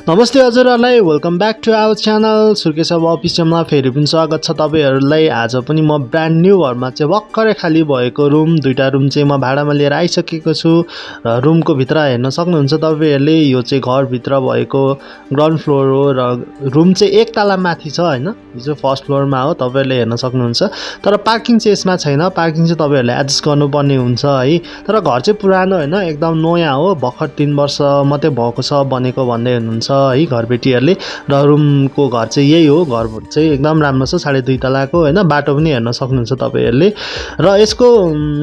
नमस्ते हजुरहरूलाई, welcome back to our channel Surkesh अब अफिसियलमा फेरि पनि स्वागत छ तपाईहरुलाई। आज पनि म ब्रान्ड न्यू घरमा चाहिँ भर्खरै खाली भएको रुम दुईटा रुम चाहिँ म भाडामा लिएर आइसकेको छु र रुमको भित्र हेर्न सक्नुहुन्छ तपाईहरुले। यो चाहिँ घर भित्र भएको ग्राउन्ड फ्लोर हो र रुम चाहिँ एक तला माथि छ हैन, यो चाहिँ फर्स्ट फ्लोरमा हो, तपाईहरुले हेर्न सक्नुहुन्छ। तर पार्किङ चाहिँ यसमा छैन, पार्किङ चाहिँ तपाईहरुले एडजस्ट गर्नुपर्ने हुन्छ है। तर घर चाहिँ पुरानो हैन, एकदम नयाँ हो, भर्खर 3 वर्ष मात्रै भएको छ बनेको भन्दै हुनुहुन्छ है घरबेटीहरुले। र रुमको घर चाहिँ यही हो, घर चाहिँ एकदम राम्रो छ, 2.5 तलाको हैन। बाटो पनि हेर्न सक्नुहुन्छ तपाईहरुले। र यसको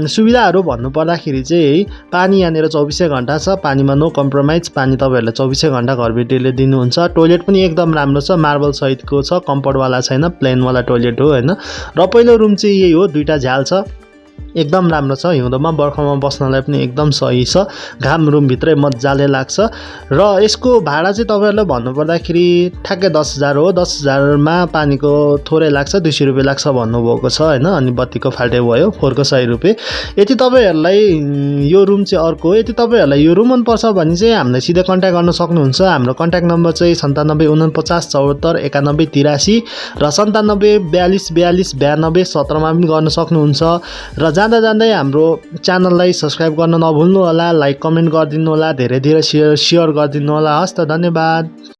सुविधाहरु भन्नु पर्दाखेरि चाहिँ है, पानी यहाँनेर 24 घण्टा छ, पानीमा नो कम्प्रोमाइज, पानी तपाईहरुले 24 घण्टा घरबेटीले दिनुहुन्छ। टोयलेट पनि एकदम राम्रो छ, मार्बल सहितको छ, कम्फर्ट वाला छैन, प्लेन वाला टोयलेट हो हैन। र पहिलो रुम चाहिँ यही हो, दुईटा झ्याल छ, एकदम राम्रो छ, हिउँदोमा बर्खामा बस्नलाई पनि एकदम सही छ, घाम रुम भित्रै मज्जाले लाग्छ। र यसको भाडा चाहिँ तपाईहरुलाई भन्नु पर्दाखेरि ठ्याक्कै 10,000 हो। 10,000 मा पानीको थोरै लाग्छ, 200 रुपैयाँ लाग्छ भन्नुभएको छ हैन, अनि बत्तीको फाल्टै भयो, फोहोरको 100 रुपैयाँ। यदि तपाईहरुलाई यो रुम चाहिँ अर्को हो, यदि तपाईहरुलाई यो रुम मन पर्छ भने चाहिँ हामीलाई सिधै कन्ट्याक्ट गर्न सक्नुहुन्छ। हाम्रो कन्ट्याक्ट नम्बर चाहिँ 97 49 74 91 83 र 97 42 42 92 17 मा पनि गर्न सक्नुहुन्छ। र जाँदा जाँदै हाम्रो च्यानललाई सब्स्क्राइब गर्न नभुल्नु होला, लाइक कमेन्ट गरिदिनु होला, धेरै धेरै शेयर गरिदिनु होला। हस् त, धन्यवाद।